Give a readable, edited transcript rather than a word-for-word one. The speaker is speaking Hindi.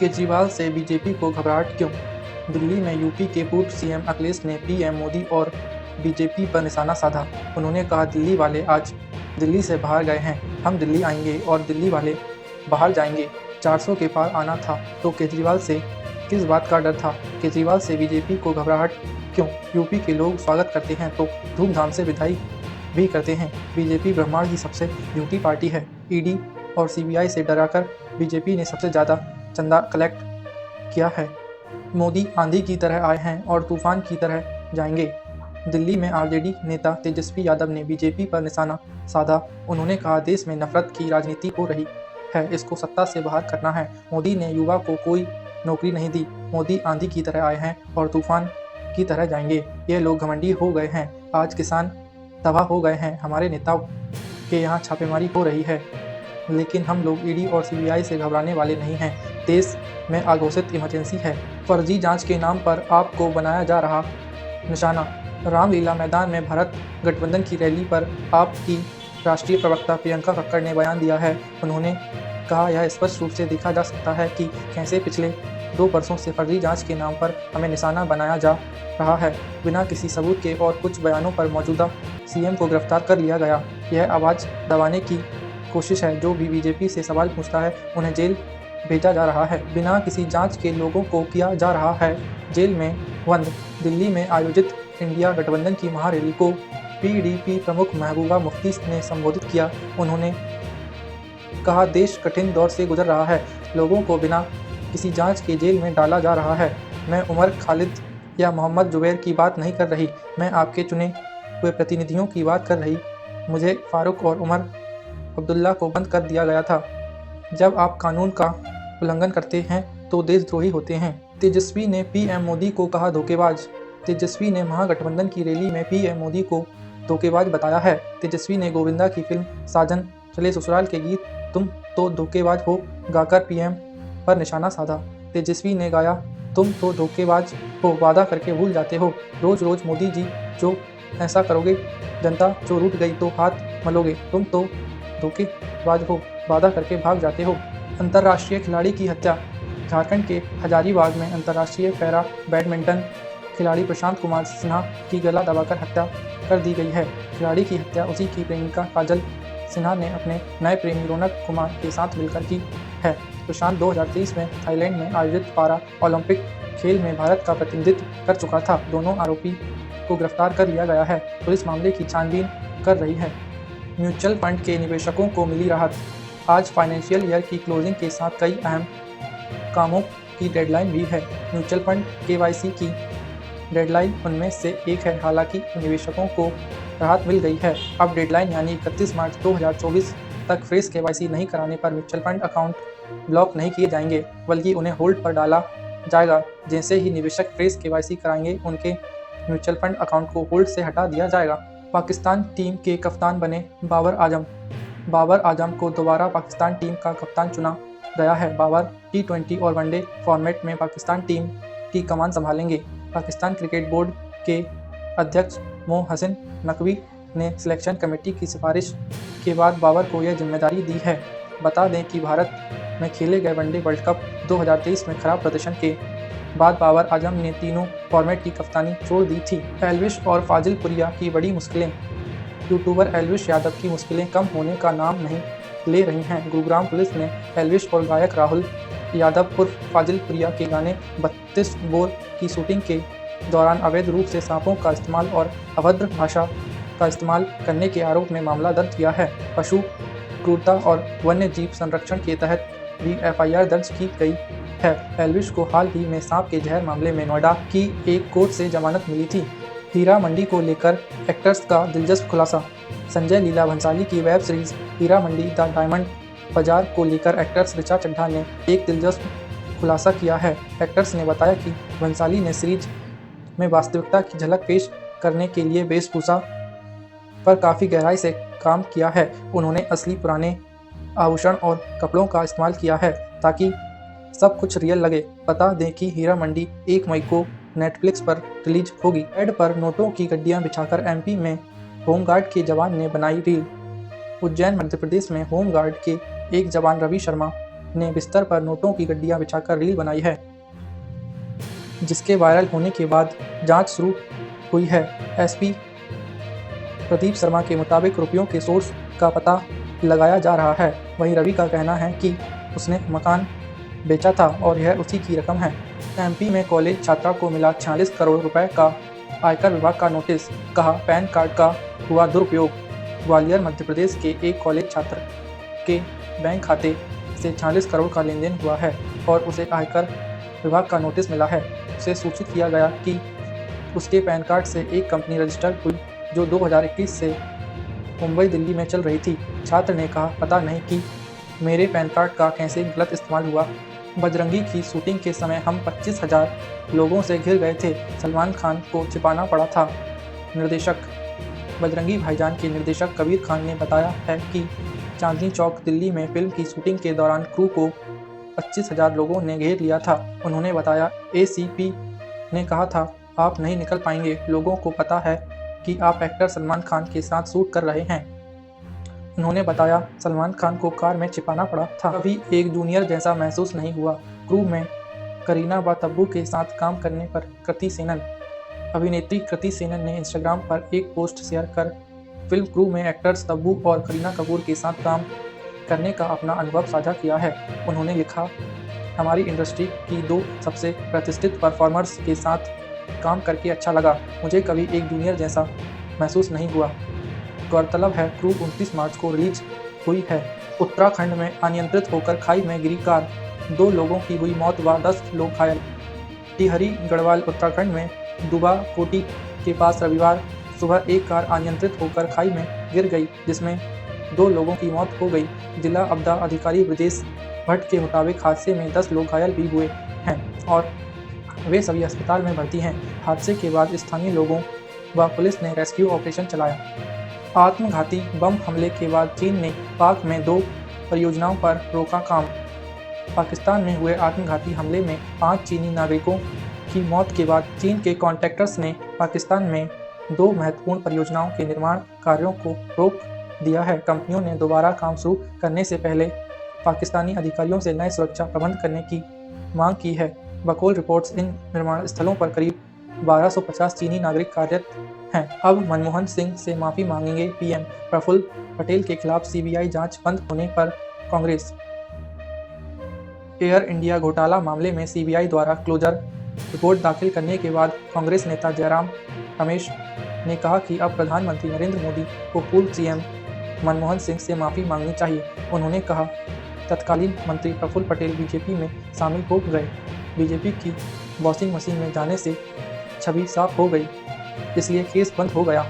केजरीवाल से बीजेपी को घबराहट क्यों? दिल्ली में यूपी के पूर्व सीएम अखिलेश ने पीएम मोदी और बीजेपी पर निशाना साधा। उन्होंने कहा, दिल्ली वाले आज दिल्ली से बाहर गए हैं, हम दिल्ली आएंगे और दिल्ली वाले बाहर जाएंगे। 400 के पार आना था तो केजरीवाल से किस बात का डर था? केजरीवाल से बीजेपी को घबराहट क्यों? यूपी के लोग स्वागत करते हैं तो धूमधाम से विदाई भी करते हैं। बीजेपी ब्रह्मांड की सबसे झूठी पार्टी है। ईडी और सीबीआई से डराकर बीजेपी ने सबसे ज़्यादा चंदा कलेक्ट किया है। मोदी आंधी की तरह आए हैं और तूफान की तरह जाएंगे। दिल्ली में आरजेडी नेता तेजस्वी यादव ने बीजेपी पर निशाना साधा। उन्होंने कहा, देश में नफरत की राजनीति हो रही है, इसको सत्ता से बाहर करना है। मोदी ने युवा को कोई नौकरी नहीं दी। मोदी आंधी की तरह आए हैं और तूफान की तरह जाएंगे। ये लोग घमंडी हो गए हैं। आज किसान तबाह हो गए हैं। हमारे नेताओं के यहाँ छापेमारी हो रही है, लेकिन हम लोग ईडी और सीबीआई से घबराने वाले नहीं हैं। देश में अघोषित इमरजेंसी है। फर्जी जांच के नाम पर आपको बनाया जा रहा निशाना। रामलीला मैदान में भारत गठबंधन की रैली पर आपकी राष्ट्रीय प्रवक्ता प्रियंका कक्कड़ ने बयान दिया है। उन्होंने कहा, यह स्पष्ट रूप से देखा जा सकता है कि कैसे पिछले 2 वर्षों से फर्जी जांच के नाम पर हमें निशाना बनाया जा रहा है। बिना किसी सबूत के और कुछ बयानों पर मौजूदा सीएम को गिरफ्तार कर लिया गया। यह आवाज़ दबाने की कोशिश है। जो भी बीजेपी से सवाल पूछता है उन्हें जेल भेजा जा रहा है। बिना किसी जांच के लोगों को किया जा रहा है जेल में बंद। दिल्ली में आयोजित इंडिया गठबंधन की महारैली को पीडीपी प्रमुख महबूबा मुफ्ती ने संबोधित किया। उन्होंने कहा, देश कठिन दौर से गुजर रहा है। लोगों को बिना किसी जांच के जेल में डाला जा रहा है। मैं उमर खालिद या मोहम्मद जुबैर की बात नहीं कर रही, मैं आपके चुने हुए प्रतिनिधियों की बात कर रही। मुझे फारूक और उमर अब्दुल्ला को बंद कर दिया गया था। जब आप कानून का उल्लंघन करते हैं तो देशद्रोही होते हैं। तेजस्वी ने पीएम मोदी को कहा धोखेबाज। तेजस्वी ने महागठबंधन की रैली में पीएम मोदी को धोखेबाज बताया है। तेजस्वी ने गोविंदा की फिल्म साजन चले ससुराल के गीत तुम तो धोखेबाज हो गाकर पीएम पर निशाना साधा। तेजस्वी ने गाया, तुम तो धोखेबाज हो, वादा करके भूल जाते हो। रोज रोज मोदी जी जो ऐसा करोगे, जनता जो रूठ गई तो हाथ मलोगे। तुम तो धोखेबाज हो, वादा करके भाग जाते हो। अंतर्राष्ट्रीय खिलाड़ी की हत्या। झारखंड के हजारीबाग में अंतर्राष्ट्रीय पैरा बैडमिंटन खिलाड़ी प्रशांत कुमार सिन्हा की गला दबाकर हत्या कर दी गई है। खिलाड़ी की हत्या उसी की प्रेमिका काजल सिन्हा ने अपने नए प्रेमी रौनक कुमार के साथ मिलकर की है। प्रशांत 2023 में थाईलैंड में आयोजित पारा ओलंपिक खेल में भारत का प्रतिनिधित्व कर चुका था। दोनों आरोपी को गिरफ्तार कर लिया गया है। पुलिस मामले की छानबीन कर रही है। म्यूचुअल फंड के निवेशकों को मिली राहत। आज फाइनेंशियल ईयर की क्लोजिंग के साथ कई अहम कामों की डेडलाइन भी है। म्यूचुअल फंड केवाईसी की डेडलाइन उनमें से एक है। हालांकि निवेशकों को राहत मिल गई है। अब डेडलाइन यानी 31 मार्च 2024 तक फ्रेश केवाईसी नहीं कराने पर म्यूचुअल फंड अकाउंट ब्लॉक नहीं किए जाएंगे, बल्कि उन्हें होल्ड पर डाला जाएगा। जैसे ही निवेशक फ्रेश केवाईसी कराएंगे, उनके म्यूचुअल फंड अकाउंट को होल्ड से हटा दिया जाएगा। पाकिस्तान टीम के कप्तान बने बाबर आजम। बाबर आजम को दोबारा पाकिस्तान टीम का कप्तान चुना गया है। बाबर T20 और वनडे फॉर्मेट में पाकिस्तान टीम की कमान संभालेंगे। पाकिस्तान क्रिकेट बोर्ड के अध्यक्ष मोहसिन नकवी ने सिलेक्शन कमेटी की सिफारिश के बाद बाबर को यह जिम्मेदारी दी है। बता दें कि भारत में खेले गए वनडे वर्ल्ड कप 2023 में खराब प्रदर्शन के बाद बाबर आजम ने तीनों फॉर्मेट की कप्तानी छोड़ दी थी। एल्विश और फाजिल पुरिया की बड़ी मुश्किलें। यूट्यूबर एल्विश यादव की मुश्किलें कम होने का नाम नहीं ले रही हैं। गुरुग्राम पुलिस ने एल्विश और गायक राहुल यादव उर्फ फाजिल पुरिया के गाने 32 बोर की शूटिंग के दौरान अवैध रूप से सांपों का इस्तेमाल और अभद्र भाषा का इस्तेमाल करने के आरोप में मामला दर्ज किया है। पशु क्रूरता और वन्य जीव संरक्षण के तहत भी एफआईआर दर्ज की गई है। एल्विश को हाल ही में सांप के जहर मामले में नोएडा की एक कोर्ट से जमानत मिली थी। हीरा मंडी को लेकर एक्टर्स का दिलचस्प खुलासा। संजय लीला भंसाली की web series Heera Mandi the diamond bazaar को लेकर एक्ट्रेस ऋचा चड्ढा ने एक दिलचस्प खुलासा किया है। एक्ट्रेस ने बताया कि भंसाली ने सीरीज में वास्तविकता की झलक पेश करने के लिए वेशभूषा पर काफ़ी गहराई से काम किया है। उन्होंने असली पुराने आभूषण और कपड़ों का इस्तेमाल किया है ताकि सब कुछ रियल लगे। बता दें कि हीरा मंडी 1 मई को नेटफ्लिक्स पर रिलीज होगी। बेड पर नोटों की गड्डियां बिछाकर एमपी में होमगार्ड के जवान ने बनाई रील। उज्जैन मध्य प्रदेश में होमगार्ड के एक जवान रवि शर्मा ने बिस्तर पर नोटों की गड्डियां बिछाकर रील बनाई है, जिसके वायरल होने के बाद जांच शुरू हुई है। एसपी प्रदीप शर्मा के मुताबिक रुपयों के सोर्स का पता लगाया जा रहा है। वहीं रवि का कहना है कि उसने मकान बेचा था और यह उसी की रकम है। एमपी में कॉलेज छात्रा को मिला 46 करोड़ रुपए का आयकर विभाग का नोटिस, कहा पैन कार्ड का हुआ दुरुपयोग। ग्वालियर मध्य प्रदेश के एक कॉलेज छात्र के बैंक खाते से 46 करोड़ का लेन देन हुआ है और उसे आयकर विभाग का नोटिस मिला है। उसे सूचित किया गया कि उसके पैन कार्ड से एक कंपनी रजिस्टर्ड हुई जो 2021 से मुंबई दिल्ली में चल रही थी। छात्र ने कहा, पता नहीं कि मेरे पैन कार्ड का कैसे गलत इस्तेमाल हुआ। बजरंगी की शूटिंग के समय हम 25,000 लोगों से घिर गए थे। सलमान खान को छिपाना पड़ा था। निर्देशक बजरंगी भाईजान के निर्देशक कबीर खान ने बताया है कि चांदनी चौक दिल्ली में फिल्म की शूटिंग के दौरान क्रू को 25,000 लोगों ने घेर लिया था। उन्होंने बताया, एसीपी ने कहा था, आप नहीं निकल पाएंगे, लोगों को पता है कि आप एक्टर सलमान खान के साथ शूट कर रहे हैं। उन्होंने बताया, सलमान खान को कार में छिपाना पड़ा था। कभी एक जूनियर जैसा महसूस नहीं हुआ। क्रू में करीना व तब्बू के साथ काम करने पर कृति सेनन। अभिनेत्री कृति सेनन ने इंस्टाग्राम पर एक पोस्ट शेयर कर फिल्म क्रू में एक्टर्स तब्बू और करीना कपूर के साथ काम करने का अपना अनुभव साझा किया है। उन्होंने लिखा, हमारी इंडस्ट्री की 2 सबसे प्रतिष्ठित परफॉर्मर्स के साथ काम करके अच्छा लगा। मुझे कभी एक जूनियर जैसा महसूस नहीं हुआ। गौरतलब है, क्रू 29 मार्च को रिलीज हुई है। उत्तराखंड में अनियंत्रित होकर खाई में गिरी कार, 2 लोगों की हुई मौत व 10 लोग घायल। टिहरी गढ़वाल उत्तराखंड में दुबा कोटी के पास रविवार सुबह एक कार अनियंत्रित होकर खाई में गिर गई, जिसमें 2 लोगों की मौत हो गई। जिला आपदा अधिकारी ब्रजेश भट्ट के मुताबिक हादसे में 10 लोग घायल भी हुए हैं और वे सभी अस्पताल में भर्ती हैं। हादसे के बाद स्थानीय लोगों व पुलिस ने रेस्क्यू ऑपरेशन चलाया। आत्मघाती बम हमले के बाद चीन ने पाक में 2 परियोजनाओं पर रोका काम। पाकिस्तान में हुए आत्मघाती हमले में 5 चीनी नागरिकों की मौत के बाद चीन के कॉन्ट्रैक्टर्स ने पाकिस्तान में 2 महत्वपूर्ण परियोजनाओं के निर्माण कार्यों को रोक दिया है। कंपनियों ने दोबारा काम शुरू करने से पहले पाकिस्तानी अधिकारियों से नए सुरक्षा प्रबंध करने की मांग की है। बकौल रिपोर्ट्स, इन निर्माण स्थलों पर करीब 1250 चीनी नागरिक कार्यरत हैं। अब मनमोहन सिंह से माफ़ी मांगेंगे पीएम। प्रफुल्ल पटेल के खिलाफ सीबीआई जांच बंद होने पर कांग्रेस। एयर इंडिया घोटाला मामले में सीबीआई द्वारा क्लोजर रिपोर्ट दाखिल करने के बाद कांग्रेस नेता जयराम रमेश ने कहा कि अब प्रधानमंत्री नरेंद्र मोदी को पूर्व सीएम मनमोहन सिंह से माफ़ी मांगनी चाहिए। उन्होंने कहा, तत्कालीन मंत्री प्रफुल्ल पटेल बीजेपी में शामिल हो गए। बीजेपी की वॉशिंग मशीन में जाने से छवि साफ हो गई, इसलिए केस बंद हो गया।